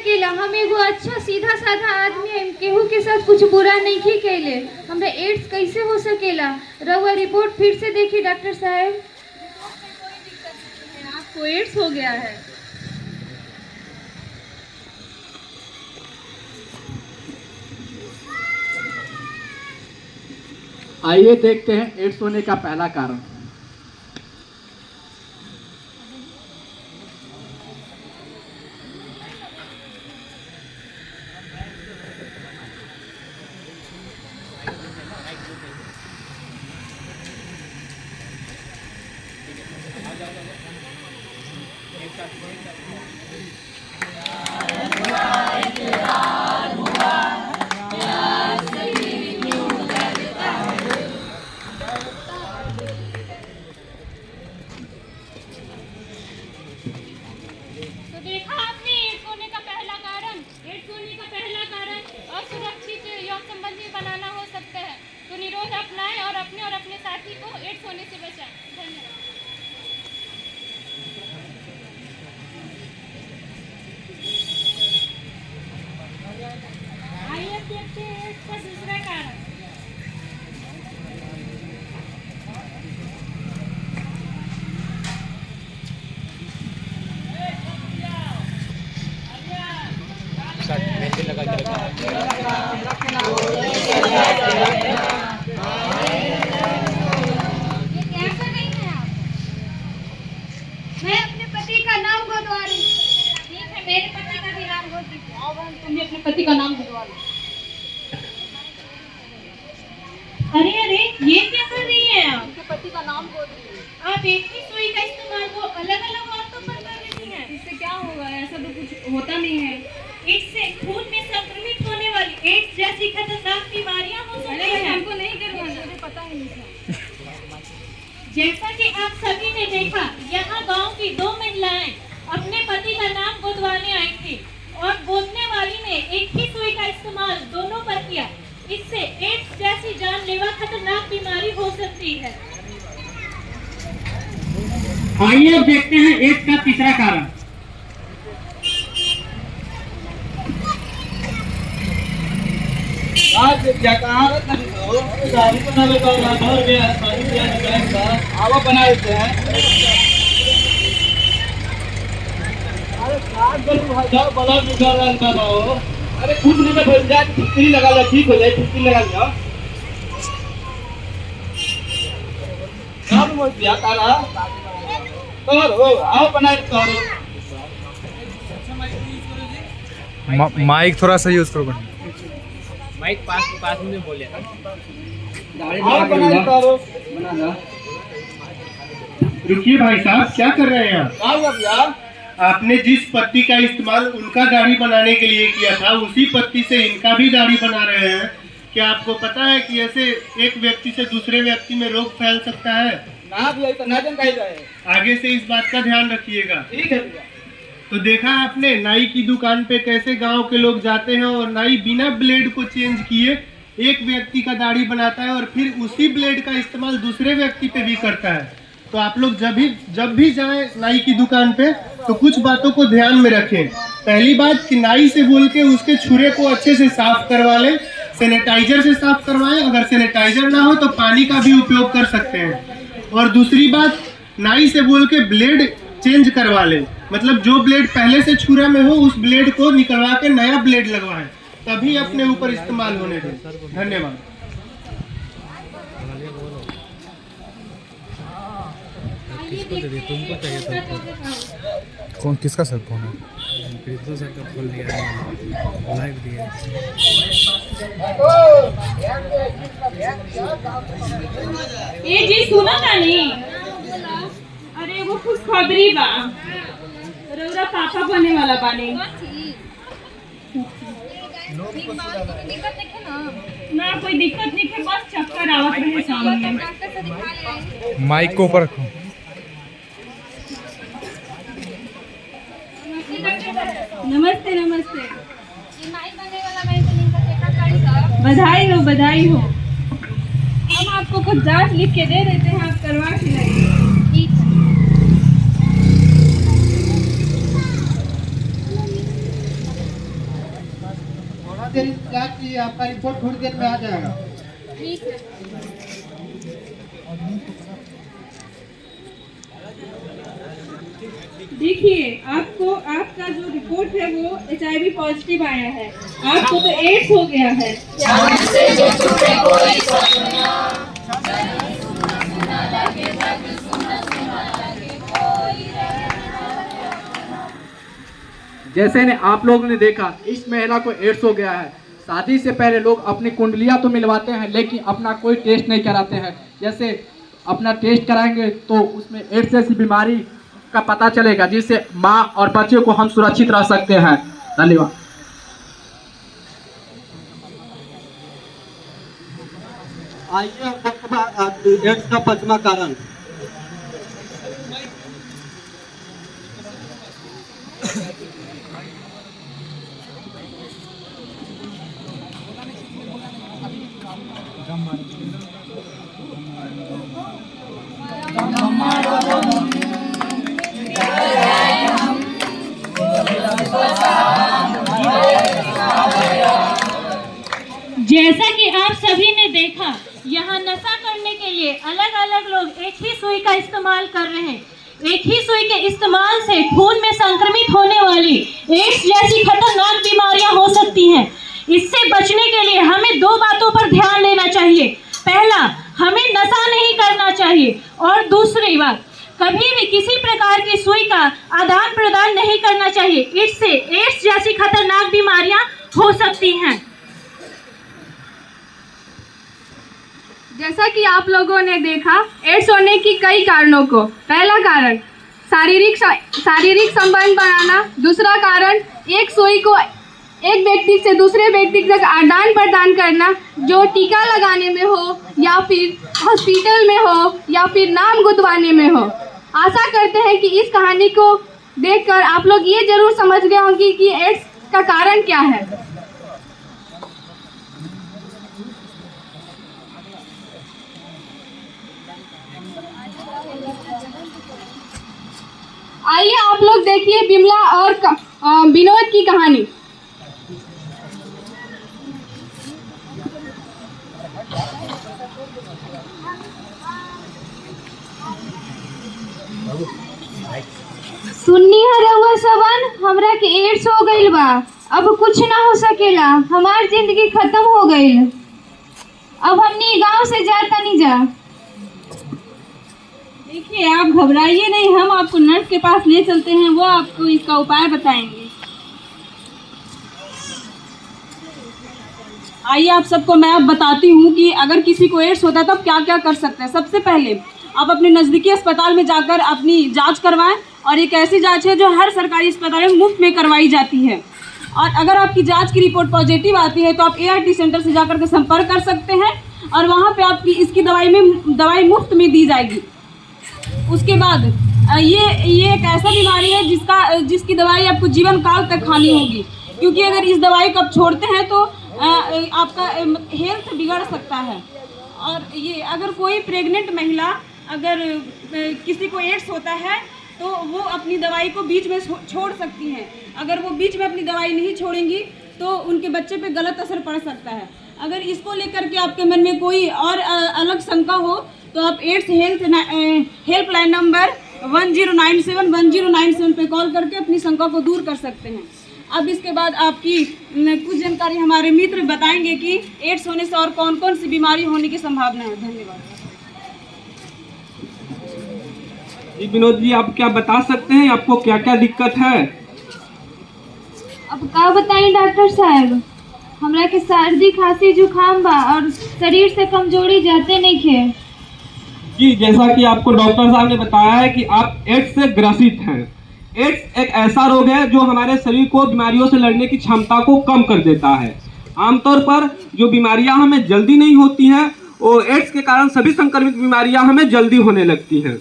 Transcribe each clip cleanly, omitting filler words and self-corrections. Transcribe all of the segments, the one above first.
सकेला। हम एगो अच्छा सीधा साधा आदमी है, केहू के साथ कुछ बुरा नहीं की कैले। हमरा एड्स कैसे हो सकेला? रउआ रिपोर्ट फिर से देखी डॉक्टर साहब। आपको एड्स हो गया है। आइए देखते हैं एड्स होने का पहला कारण। मैं अपने पति का नाम गोदवा रही हूँ। ठीक है, मेरे पति का भी नाम गोद दीजिए। तुम अपने पति का नाम गुदवा लो। अरे अरे, ये क्या कर रही है आप? उनके पति का नाम गोद रही है। आप एक ही सुई का इस्तेमाल वो अलग अलग औरतों पर कर रही हैं। इससे क्या होगा? ऐसा तो कुछ होता नहीं है। इससे खून में संक्रमित होने वाली एड्स जैसी खतरनाक बीमारियां हो सकती हैं। हमको नहीं करवाना, मुझे पता ही नहीं था। जैसा कि आप सभी ने देखा, यहाँ गांव की दो महिलाएं अपने पति का नाम गोदवाने आई थी और गोदने वाली ने एक ही सुई का इस्तेमाल दोनों पर किया। इससे एड्स जैसी जानलेवा खतरनाक बीमारी हो सकती है। आइए अब देखते हैं एड्स का तीसरा कारण। आज क्या कहाँ गाड़ी बना लेता हूँ घर में आवा बना देते हैं। अरे बड़ा निकाल रहा हो। अरे कुछ नहीं तो बोल जाए, फिटकरी लगा लो, ठीक हो जाए। फिटकरी लगा लिया काम हो गया तारा तो आओ बना तो। माइक थोड़ा सा यूज करो बन। माइक पास में बोले आओ बना तो बना। रुकिए भाई साहब, क्या कर रहे हैं आप? क्या हुआ भैया? आपने जिस पत्ती का इस्तेमाल उनका दाढ़ी बनाने के लिए किया था, उसी पत्ती से इनका भी दाढ़ी बना रहे हैं। क्या आपको पता है कि ऐसे एक व्यक्ति से दूसरे व्यक्ति में रोग फैल सकता है? ना भैया, तो ना जन जाए। आगे से इस बात का ध्यान रखिएगा। ठीक है भैया। तो देखा आपने नाई की दुकान पे कैसे गांव के लोग जाते हैं और नाई बिना ब्लेड को चेंज किए एक व्यक्ति का दाढ़ी बनाता है और फिर उसी ब्लेड का इस्तेमाल दूसरे व्यक्ति पे भी करता है। तो आप लोग जब भी जाएं नाई की दुकान पे तो कुछ बातों को ध्यान में रखें। पहली बात कि नाई से बोल के उसके छुरे को अच्छे से साफ करवा लें, सैनिटाइजर से साफ करवाएं। अगर सैनिटाइजर ना हो तो पानी का भी उपयोग कर सकते हैं। और दूसरी बात, नाई से बोल के ब्लेड चेंज करवा लें। मतलब जो ब्लेड पहले से छुरा में हो उस ब्लेड को निकलवा के नया ब्लेड लगवाएं, तभी अपने ऊपर इस्तेमाल होने दें। धन्यवाद। किसको दे दिया? तुमको चाहिए था। कौन किसका सर फोन है? प्रीतो सर का खोल दिया है, लाइव दिया है। ये जी सुना ना नहीं? अरे वो खुशखबरी बा, रउरा पापा बने वाला बानी। ना कोई दिक्कत नहीं है, बस चक्कर आवत रहे सामने। माइक को ऊपर रखो। नमस्ते नमस्ते। बधाई हो बधाई हो। हम आपको कुछ जांच लिख के दे देते हैं, आप करवा के लाइए। ठीक है। देर इंतजार कीजिए, आपका रिपोर्ट थोड़ी देर में आ जाएगा। ठीक है। देखिए, आपको आपका जो रिपोर्ट है वो HIV पॉजिटिव आया है। आपको तो एड्स हो गया है। जैसे ने आप लोगों ने देखा, इस महिला को एड्स हो गया है। शादी से पहले लोग अपनी कुंडलियां तो मिलवाते हैं, लेकिन अपना कोई टेस्ट नहीं कराते हैं। जैसे अपना टेस्ट कराएंगे तो उसमें एड्स जैसी बीमारी का पता चलेगा, जिससे माँ और बच्चे को हम सुरक्षित रह सकते हैं। धन्यवाद। आइए एड्स का 5वां कारण। जैसा कि आप सभी ने देखा, यहाँ नशा करने के लिए अलग अलग लोग एक ही सुई का इस्तेमाल कर रहे हैं। एक ही सुई के इस्तेमाल से खून में संक्रमित होने वाली एड्स जैसी खतरनाक बीमारियां हो सकती हैं। इससे बचने के लिए हमें 2 बातों पर ध्यान देना चाहिए। पहला, हमें नशा नहीं करना चाहिए, और दूसरी बात, कभी भी किसी प्रकार की सुई का आदान प्रदान नहीं करना चाहिए। इससे एड्स जैसी खतरनाक बीमारियां हो सकती हैं। जैसा कि आप लोगों ने देखा, एड्स होने की कई कारणों को। पहला कारण शारीरिक संबंध बनाना। दूसरा कारण एक सुई को एक व्यक्ति से दूसरे व्यक्ति तक आदान प्रदान करना, जो टीका लगाने में हो या फिर हॉस्पिटल में हो या फिर नाम गुदवाने में हो। आशा करते हैं कि इस कहानी को देखकर आप लोग ये जरूर समझ गए होंगे कि एड्स का कारण क्या है। आइए आप लोग देखिए बिमला और विनोद की कहानी। सुन्नी है रउआ सबन, हमरा के एड्स हो गइल बा। अब कुछ ना हो सकेला, हमार जिंदगी खत्म हो गइल। अब हमनी गांव से जाता नहीं जा। देखिए, आप घबराइए नहीं, हम आपको नर्स के पास ले चलते हैं, वो आपको इसका उपाय बताएंगे। आइए आप सबको मैं अब बताती हूँ कि अगर किसी को एड्स होता है तो क्या क्या कर सकते हैं। सबसे पहले आप अपने नज़दीकी अस्पताल में जाकर अपनी जांच करवाएं, और एक ऐसी जांच है जो हर सरकारी अस्पताल में मुफ्त में करवाई जाती है। और अगर आपकी जांच की रिपोर्ट पॉजिटिव आती है तो आप ART सेंटर से जाकर के संपर्क कर सकते हैं, और वहाँ पे आपकी इसकी दवाई मुफ्त में दी जाएगी। उसके बाद ये एक ऐसा बीमारी है जिसकी दवाई आपको जीवन काल तक खानी होगी, क्योंकि अगर इस दवाई को आप छोड़ते हैं तो आपका हेल्थ बिगड़ सकता है। और ये अगर कोई प्रेग्नेंट महिला अगर किसी को एड्स होता है तो वो अपनी दवाई को बीच में छोड़ सकती हैं। अगर वो बीच में अपनी दवाई नहीं छोड़ेंगी तो उनके बच्चे पे गलत असर पड़ सकता है। अगर इसको लेकर के आपके मन में कोई और अलग शंका हो तो आप एड्स हेल्पलाइन नंबर 1097 पे कॉल करके अपनी शंका को दूर कर सकते हैं। अब इसके बाद आपकी कुछ जानकारी हमारे मित्र बताएंगे कि एड्स होने से और कौन कौन सी बीमारी होने की संभावना है। धन्यवाद। जी विनोद जी, आप क्या बता सकते हैं आपको क्या क्या दिक्कत है? अब का बताई डॉक्टर साहब, हमरा के सर्दी खांसी जुकाम बा और शरीर से कमजोरी जाते नहीं खे। जी, जैसा कि आपको डॉक्टर साहब ने बताया है कि आप एड्स से ग्रसित हैं। एड्स एक ऐसा रोग है जो हमारे शरीर को बीमारियों से लड़ने की क्षमता को कम कर देता है। आमतौर पर जो बीमारियां हमें जल्दी नहीं होती हैं, वो एड्स के कारण सभी संक्रमित बीमारियां हमें जल्दी होने लगती हैं।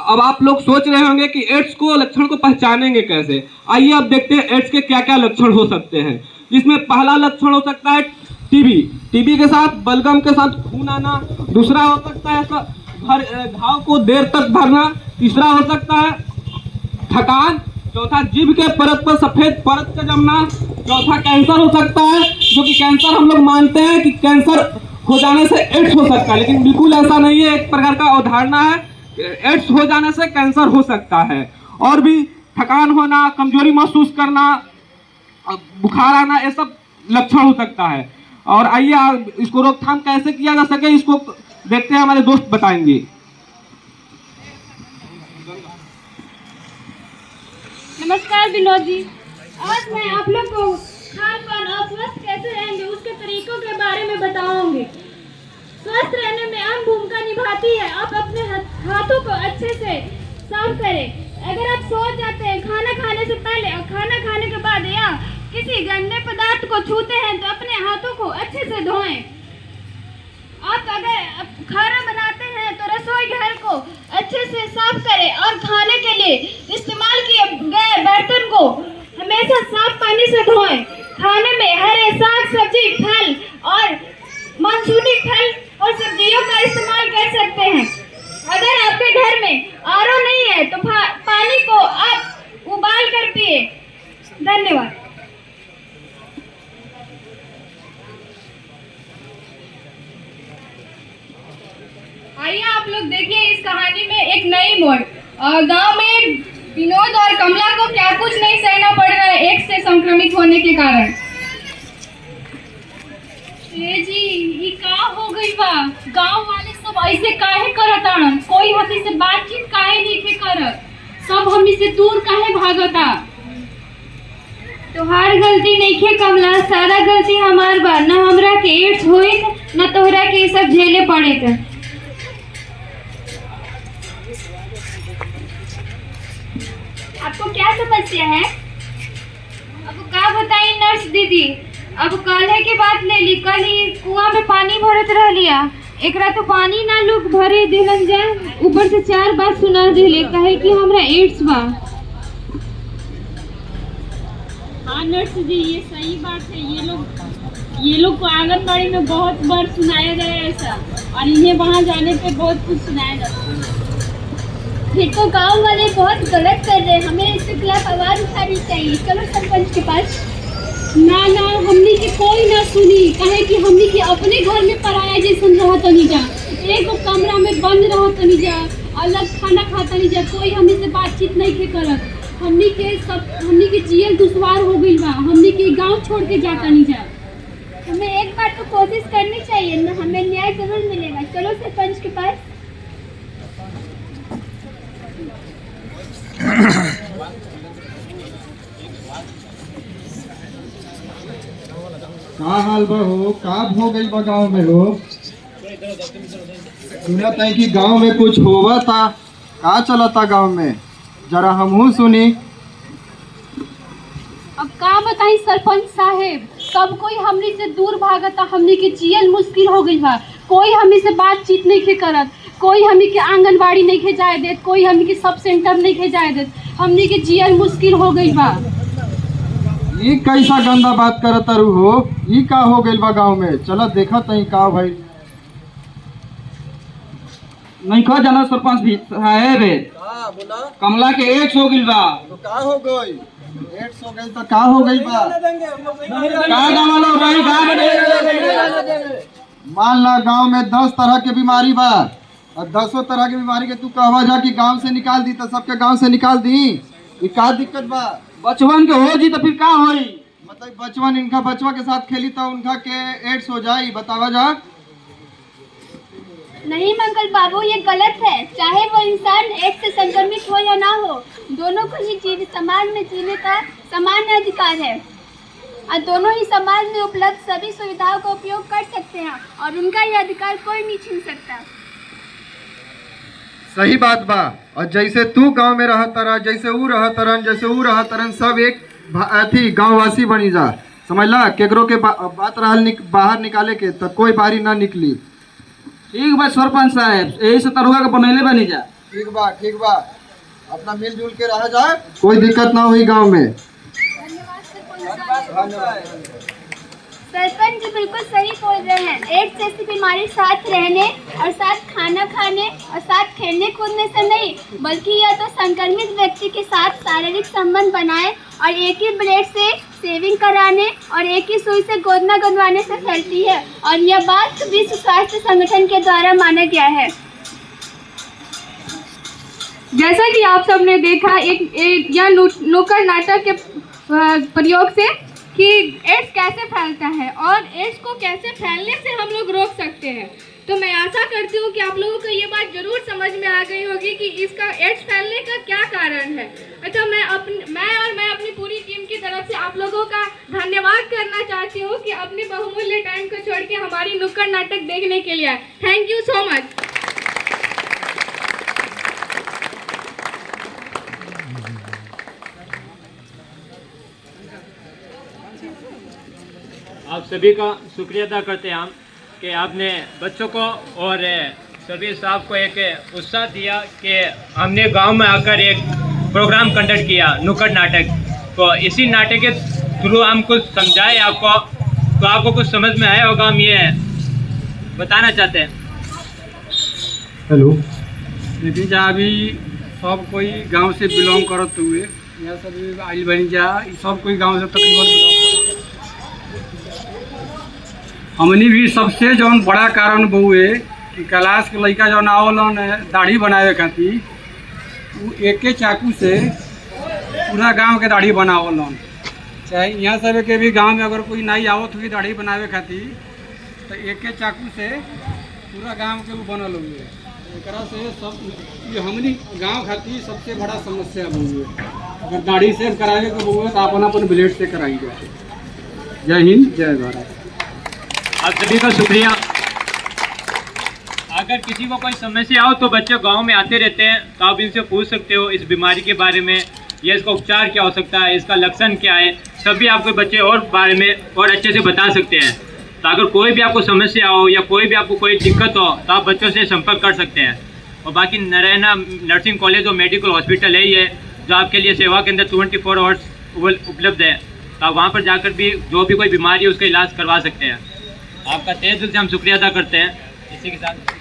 अब आप लोग सोच रहे होंगे कि एड्स को लक्षण को पहचानेंगे कैसे। आइए अब देखते हैं एड्स के क्या क्या लक्षण हो सकते हैं। जिसमें पहला लक्षण हो सकता है टीबी के साथ बलगम के साथ खून आना। दूसरा हो सकता है घाव को देर तक भरना। तीसरा हो सकता है थकान। चौथा जीभ के परत पर सफेद परत का जमना, चौथा कैंसर हो सकता है, जो कि कैंसर हम लोग मानते हैं कि कैंसर हो जाने से एड्स हो सकता है, लेकिन बिल्कुल ऐसा नहीं है। एक प्रकार का अवधारणा है, एड्स हो जाने से कैंसर हो सकता है। और भी थकान होना, कमजोरी महसूस करना, बुखार आना, ये सब लक्षण हो सकता है। और आइए इसको रोकथाम कैसे किया जा सके, इसको देखते हैं, हमारे दोस्त बताएंगे। नमस्कार विनोद जी, आज मैं आप लोग को खान पान और स्वस्थ कैसे रहेंगे उसके तरीकों के बारे में बताऊंगी। स्वस्थ रहने में अहम भूमिका निभाती है। आप अपने हाथों को अच्छे से साफ करें। अगर आप सो जाते हैं खाना खाने से पहले और खाना खाने के बाद या किसी गंदे पदार्थ को छूते हैं तो अपने हाथों को अच्छे से धोएं। आप अगर खाना बनाते हैं तो रसोई घर को अच्छे से साफ करें और खाने के लिए इस्तेमाल किए गए बर्तन को हमेशा साफ पानी से धोएं। खाने में हरे साग सब्जी, फल और मानसूनी फल और सब्जियों का इस्तेमाल कर सकते हैं। अगर आपके घर में आरओ नहीं है तो पानी को आप उबाल कर पिए। धन्यवाद। आइए आप लोग देखिए इस कहानी में एक नई मोड़। गांव में विनोद और कमला को क्या कुछ नहीं सहना पड़ रहा है एड्स से संक्रमित होने के कारण। जी ये का हो गई बा? गांव वाले सब ऐसे काहे करतान? कोई हमी से बातचीत काहे नहीं के करत? सब हमी से दूर काहे भागता? तोहार गलती नहीं है कमला, सारा गलती हमार बा। न हमरा के एड्स होई न तोहरा के सब झेले पड़े थे। आपको क्या समस्या है? अब का बताई नर्स दीदी। अब कल के बात ले ली, कल ही कुआं में पानी भरत रह लिया। एकरा तो पानी ना लोग भरे दिलन जाए, ऊपर से 4 बात सुना दिले कहे कि हमरा एड्स बा। हाँ नर्स जी ये सही बात है। ये लोग को आंगनबाड़ी में बहुत बार सुनाया गया ऐसा, और इन्हें वहाँ जाने पे बहुत कुछ सुनाया जाता है। फिर तो गांव वाले बहुत गलत कर रहे हैं, हमें इसके खिलाफ आवाज उठानी चाहिए। चलो सरपंच के पास। ना हमनी के कोई ना सुनी, कहे कि हमनी के अपने घर में पराया जैसन रह तनी जा, एक कमरा में बंद रह तनी जा, अलग खाना खा तनी जा, कोई हमनी से बातचीत नहीं के करत। हमनी के जियल दुश्वार हो गई बा, हमनी के गांव छोड़ के जा तनी जा। हमें एक बार तो कोशिश करनी चाहिए ना, हमें न्याय जरूर मिलेगा। चलो सरपंच के पास। का हाल बा हो? का हो गई बा गाँव में हो? सुनत है कि गांव में कुछ होवा था, का चला था गांव में? जरा हमहू सुनी। अब का बताई सरपंच साहेब, सब कोई हमनी से दूर भागता, हमनी के जियल मुश्किल हो गई बा। कोई हमनी से बातचीत नहीं के करत, कोई हमनी के आंगनबाड़ी नहीं के जाए देत, कोई हमनी के सब सेंटर नहीं के जाए देत। हमनी के जियल मुश्किल हो गई बा। ये कैसा गंदा बात करत तारू हो? ये का हो गई बा गांव में? चला देखा तई का भाई। नहीं कह जाना सरपंच भी साहेब, कमला के एड्स हो गइल बा। तो का हो गई? एड्स हो गई तो का हो गई बा? का गाँव लोग रही गाँव में मान ला गांव में 10 तरह के बीमारी बा, और 10 तरह की बीमारी के तू कहवा जा कि गांव से निकाल दी, तो सबके गांव से निकाल दी। ये का दिक्कत बा? बचवन के हो जी तो फिर का होई? मतलब बचवन इनका बचवा के साथ खेली तो उनका के एड्स हो जाई, बतावा जा। नहीं मंगल बाबू, ये गलत है। चाहे वो इंसान एड्स से संक्रमित हो या ना हो, दोनों को ही समाज में जीने का समान अधिकार है, और दोनों ही समाज में उपलब्ध सभी सुविधाओं का उपयोग कर सकते हैं, और उनका ये अधिकार कोई नहीं छीन सकता। सही बात बा। और जैसे तू गांव में रह तरह, जैसे ऊ रह तरन, जैसे ऊ रह तरन, सब एक अथी गांववासी बनी जा। समझला? केकरो के बात रहल बाहर निकाले के तो कोई बाहरी ना निकली। ठीक बा सरपंच साहब, यही से तरुआ के बनैले बनी जा। ठीक बा, ठीक बा। अपना मिलजुल के रह जाए, कोई दिक्कत ना हुई गांव में। धन्यवाद सरपंच साहब। सरपंच जी बिल्कुल सही बोल रहे हैं। एड्स जैसी बीमारी साथ रहने और साथ खाना खाने और साथ खेलने कूदने से नहीं, बल्कि यह तो संक्रमित व्यक्ति के साथ शारीरिक संबंध बनाए और एक ही ब्लेड से सेविंग कराने और एक ही सुई से गोदना गुदवाने से फैलती है, और यह बात विश्व स्वास्थ्य संगठन के द्वारा माना गया है। जैसा कि आप सब ने देखा यह नुक्कड़ नाटक के प्रयोग से कि एड्स कैसे फैलता है और एड्स को कैसे फैलने से हम लोग रोक सकते हैं। तो मैं आशा करती हूँ कि आप लोगों को ये बात जरूर समझ में आ गई होगी कि इसका एड्स फैलने का क्या कारण है। अच्छा, मैं अपनी पूरी टीम की तरफ से आप लोगों का धन्यवाद करना चाहती हूँ कि अपने बहुमूल्य टाइम को छोड़ के हमारी नुक्कड़ नाटक देखने के लिए। Thank you so much. आप सभी का शुक्रिया अदा करते हैं हम कि आपने बच्चों को और सभी स्टाफ को एक उत्साह दिया कि हमने गांव में आकर एक प्रोग्राम कंडक्ट किया नुक्कड़ नाटक। तो इसी नाटक के थ्रू हम कुछ समझाए आपको, तो आपको कुछ समझ में आया होगा, हम ये बताना चाहते हैं। हेलो, देखिए जा अभी सब कोई गांव से बिलोंग करते हुए यहाँ सब आइल बनी जा, सब कोई गांव से तकरीबन हमनी भी सबसे जौन बड़ा कारण बहुए कि क्लास के लड़का जौन आवलन दाढ़ी बनावे खातिर वो एके चाकू से पूरा गांव के दाढ़ी बनावलन। चाहे यहाँ सब के भी गांव में अगर कोई नहीं आवत हुई दाढ़ी बनावे खातिर तो एके चाकू से पूरा गांव के वो बनल हुए। एकरा से सब ये हमनी गांव खातिर सबसे बड़ा समस्या हुई है। अगर दाढ़ी से करावे के हुए तो अपन अपन ब्लेड से कराई जाए। जय हिंद, जय भारत। आप सभी का शुक्रिया। अगर किसी को कोई समस्या हो तो बच्चे गांव में आते रहते हैं, तो आप इनसे पूछ सकते हो इस बीमारी के बारे में, या इसका उपचार क्या हो सकता है, इसका लक्षण क्या है, सभी आपको बच्चे और बारे में और अच्छे से बता सकते हैं। तो अगर कोई भी आपको समस्या हो या कोई भी आपको कोई दिक्कत हो तो आप बच्चों से संपर्क कर सकते हैं। और बाकी नारायणा नर्सिंग कॉलेज और मेडिकल हॉस्पिटल है ये, जो आपके लिए सेवा के अंदर 24 आवर्स उपलब्ध है। तो आप वहाँ पर जाकर भी जो भी कोई बीमारी है उसका इलाज करवा सकते हैं। आपका तहे दिल से हम शुक्रिया अदा करते हैं। इसी के साथ